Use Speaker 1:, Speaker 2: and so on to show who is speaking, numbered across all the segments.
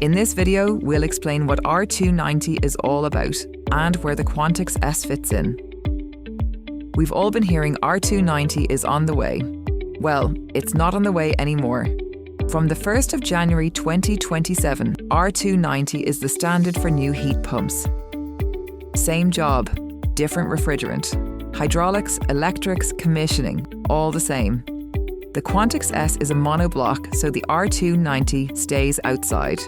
Speaker 1: In this video, we'll explain what R290 is all about and where the Quantix S fits in. We've all been hearing R290 is on the way. Well, it's not on the way anymore. From the 1st of January 2027, R290 is the standard for new heat pumps. Same job, different refrigerant. Hydraulics, electrics, commissioning, all the same. The Quantix S is a monobloc, so the R290 stays outside.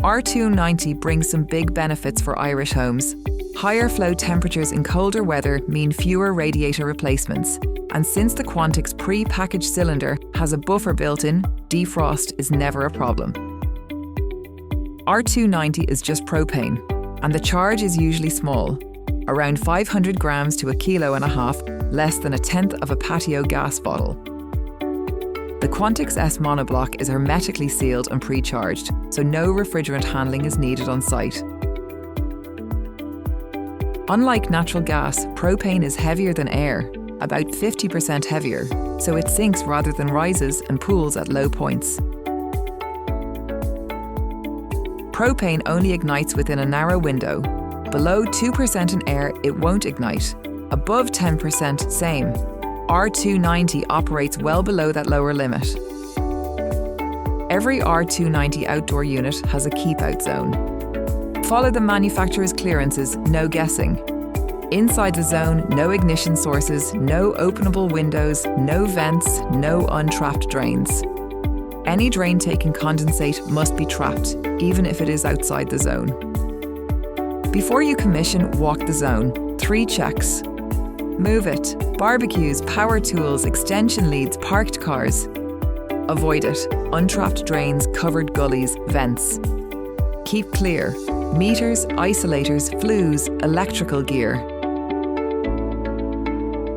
Speaker 1: R290 brings some big benefits for Irish homes. Higher flow temperatures in colder weather mean fewer radiator replacements. And since the Quantix pre-packaged cylinder has a buffer built in, defrost is never a problem. R290 is just propane, and the charge is usually small, around 500 grams to 1.5 kilos, less than 1/10 of a patio gas bottle. The Quantix S monobloc is hermetically sealed and pre-charged, so no refrigerant handling is needed on site. Unlike natural gas, propane is heavier than air, about 50% heavier, so it sinks rather than rises and pools at low points. Propane only ignites within a narrow window. Below 2% in air, it won't ignite. Above 10%, same. R290 operates well below that lower limit. Every R290 outdoor unit has a keep-out zone. Follow the manufacturer's clearances, no guessing. Inside the zone, no ignition sources, no openable windows, no vents, no untrapped drains. Any drain taking condensate must be trapped, even if it is outside the zone. Before you commission, walk the zone. 3 checks. Move it. Barbecues, power tools, extension leads, parked cars. Avoid it. Untrapped drains, covered gullies, vents. Keep clear. Meters, isolators, flues, electrical gear.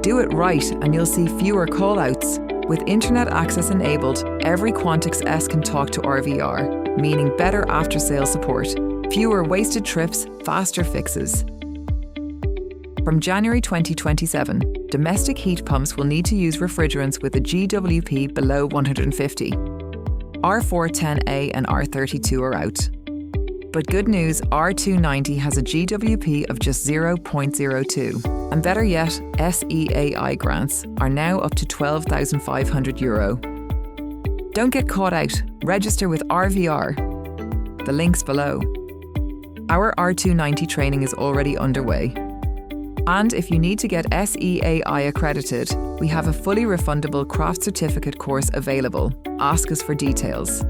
Speaker 1: Do it right and you'll see fewer call-outs. With internet access enabled, every Quantix S can talk to RVR, meaning better after-sale support, fewer wasted trips, faster fixes. From January 2027, domestic heat pumps will need to use refrigerants with a GWP below 150. R410A and R32 are out. But good news, R290 has a GWP of just 0.02. And better yet, SEAI grants are now up to €12,500. Don't get caught out. Register with RVR. The link's below. Our R290 training is already underway. And if you need to get SEAI accredited, we have a fully refundable craft certificate course available. Ask us for details.